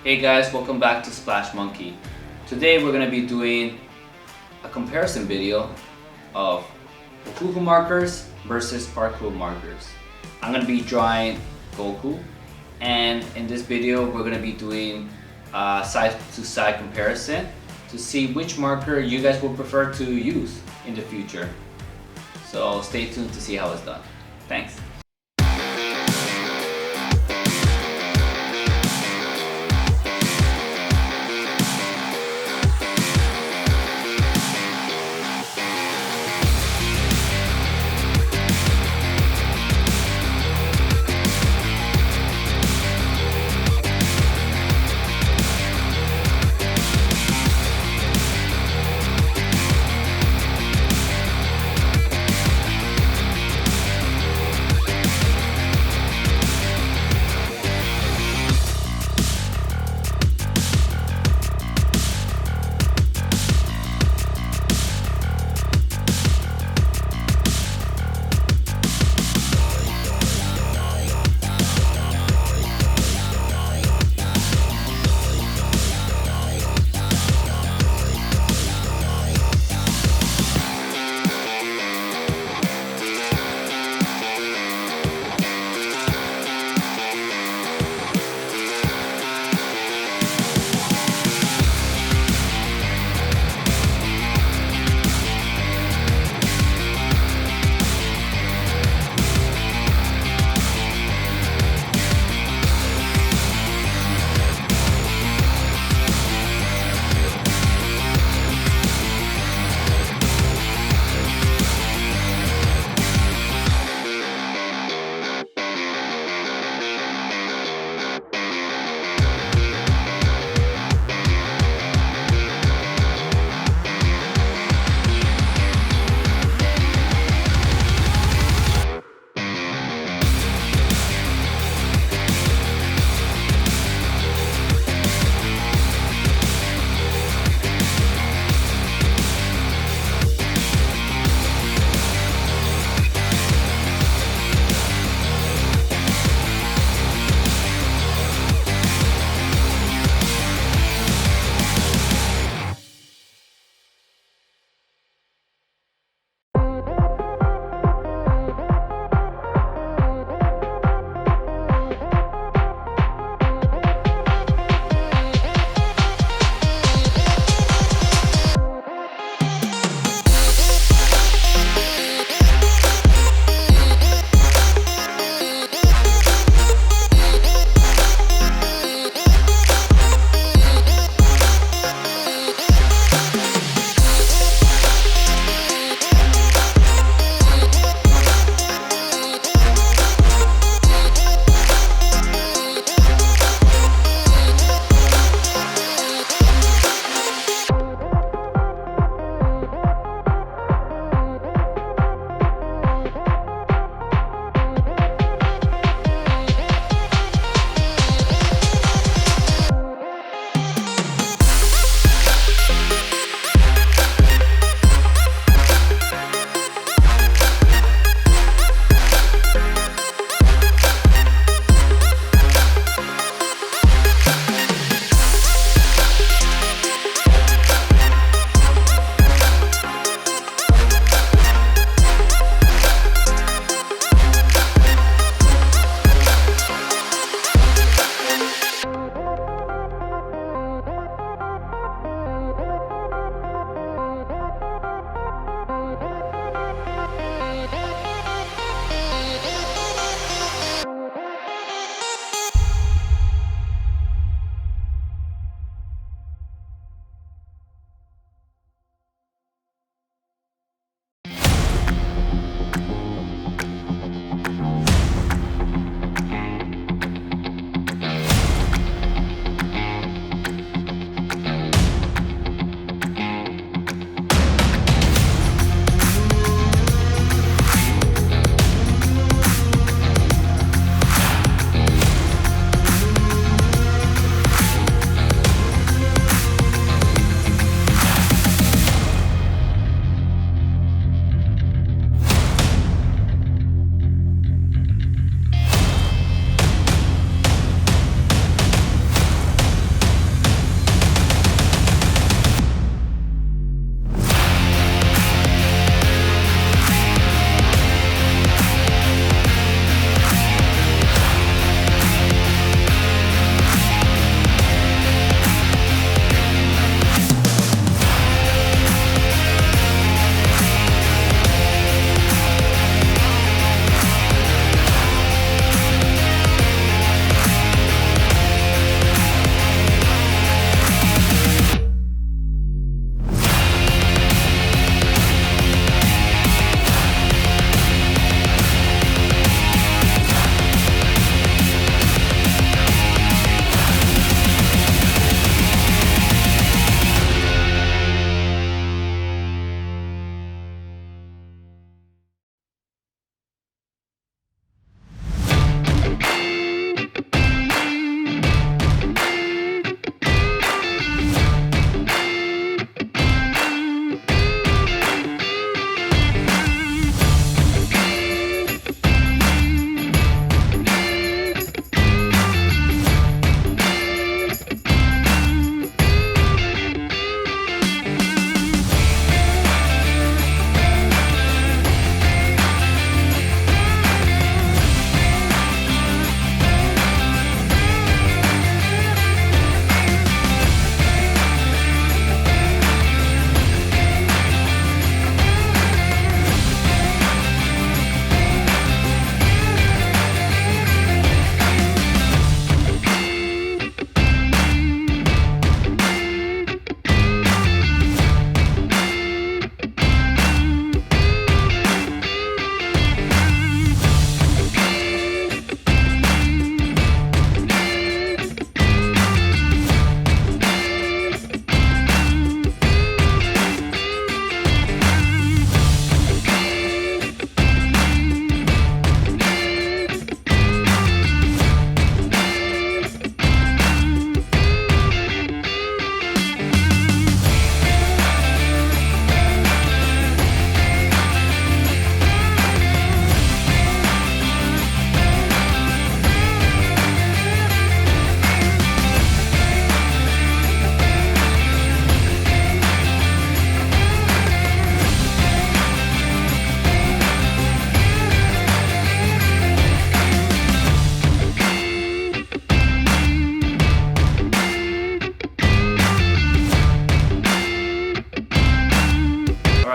Hey guys, welcome back to Splash Monkey. Today we're going to be doing a comparison video of ohuhu markers versus Parkoo markers. I'm going to be drawing Goku, and in this video we're going to be doing a side-to-side comparison to see which marker you guys will prefer to use in the future. So stay tuned to see how it's done. Thanks.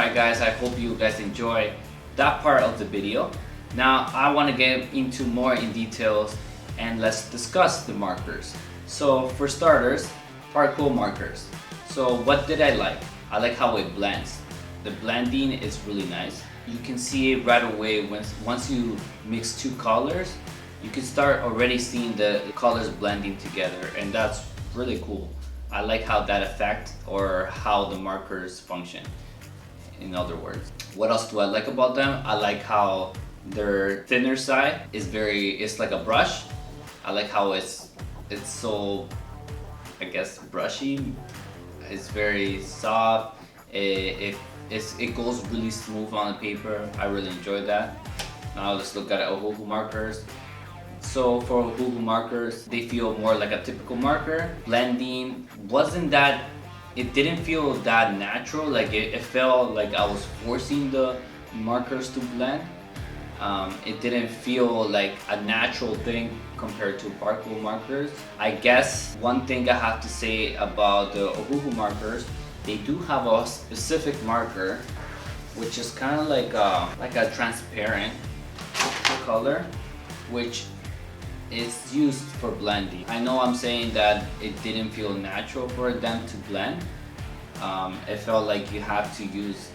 Alright guys, I hope you guys enjoy that part of the video. Now I want to get into more in details and let's discuss the markers. So for starters, Parkoo markers. So what did I like? I like how it blends. The blending is really nice. You can see it right away once you mix two colors. You can start already seeing the colors blending together, and that's really cool. I like how that affects or how the markers function, in other words. What else do I like about them? I like how their thinner side is it's like a brush. I like how it's so, I guess, brushy. It's very soft. It goes really smooth on the paper. I really enjoy that. Now let's look at ohuhu markers. So for ohuhu markers, they feel more like a typical marker. Blending it didn't feel that natural. Like it felt like I was forcing the markers to blend. It didn't feel like a natural thing compared to Parkoo markers. I guess one thing I have to say about the ohuhu markers, they do have a specific marker which is kind of like a transparent color, which is used for blending. I know I'm saying that it didn't feel natural for them to blend. It felt like you have to use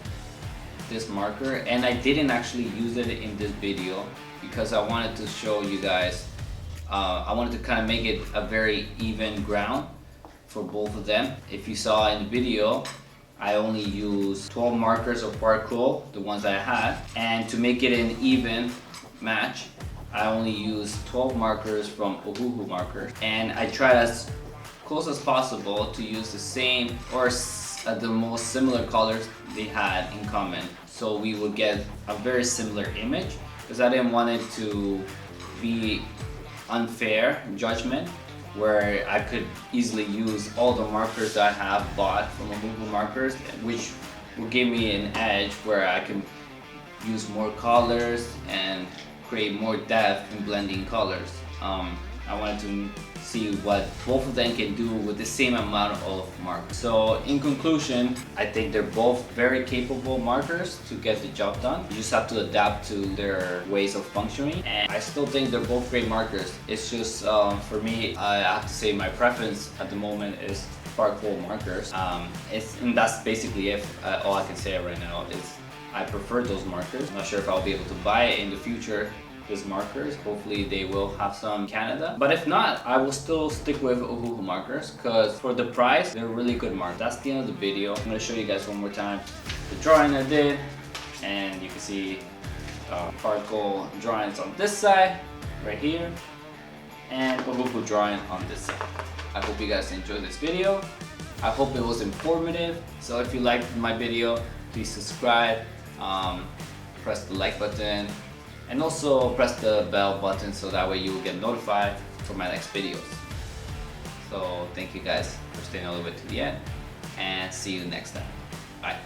this marker, and I didn't actually use it in this video because I wanted to show you guys, I wanted to kind of make it a very even ground for both of them. If you saw in the video, I only used 12 markers of Parkoo, the ones I had, and to make it an even match, I only used 12 markers from ohuhu markers, and I tried as close as possible to use the same or the most similar colors they had in common, so we would get a very similar image, because I didn't want it to be unfair judgment where I could easily use all the markers that I have bought from ohuhu markers, which will give me an edge where I can use more colors and create more depth in blending colors. I wanted to see what both of them can do with the same amount of markers. So in conclusion, I think they're both very capable markers to get the job done. You just have to adapt to their ways of functioning, and I still think they're both great markers. It's just for me, I have to say my preference at the moment is Parkoo markers. And that's basically it. All I can say right now is I prefer those markers. I'm not sure if I'll be able to buy it in the future, these markers. Hopefully they will have some in Canada. But if not, I will still stick with ohuhu markers because for the price, they're really good markers. That's the end of the video. I'm going to show you guys one more time the drawing I did. And you can see Parkoo drawings on this side, right here, and ohuhu drawing on this side. I hope you guys enjoyed this video. I hope it was informative. So if you liked my video, please subscribe, press the like button, and also press the bell button so that way you will get notified for my next videos. So thank you guys for staying all the way to the end, and see you next time. Bye.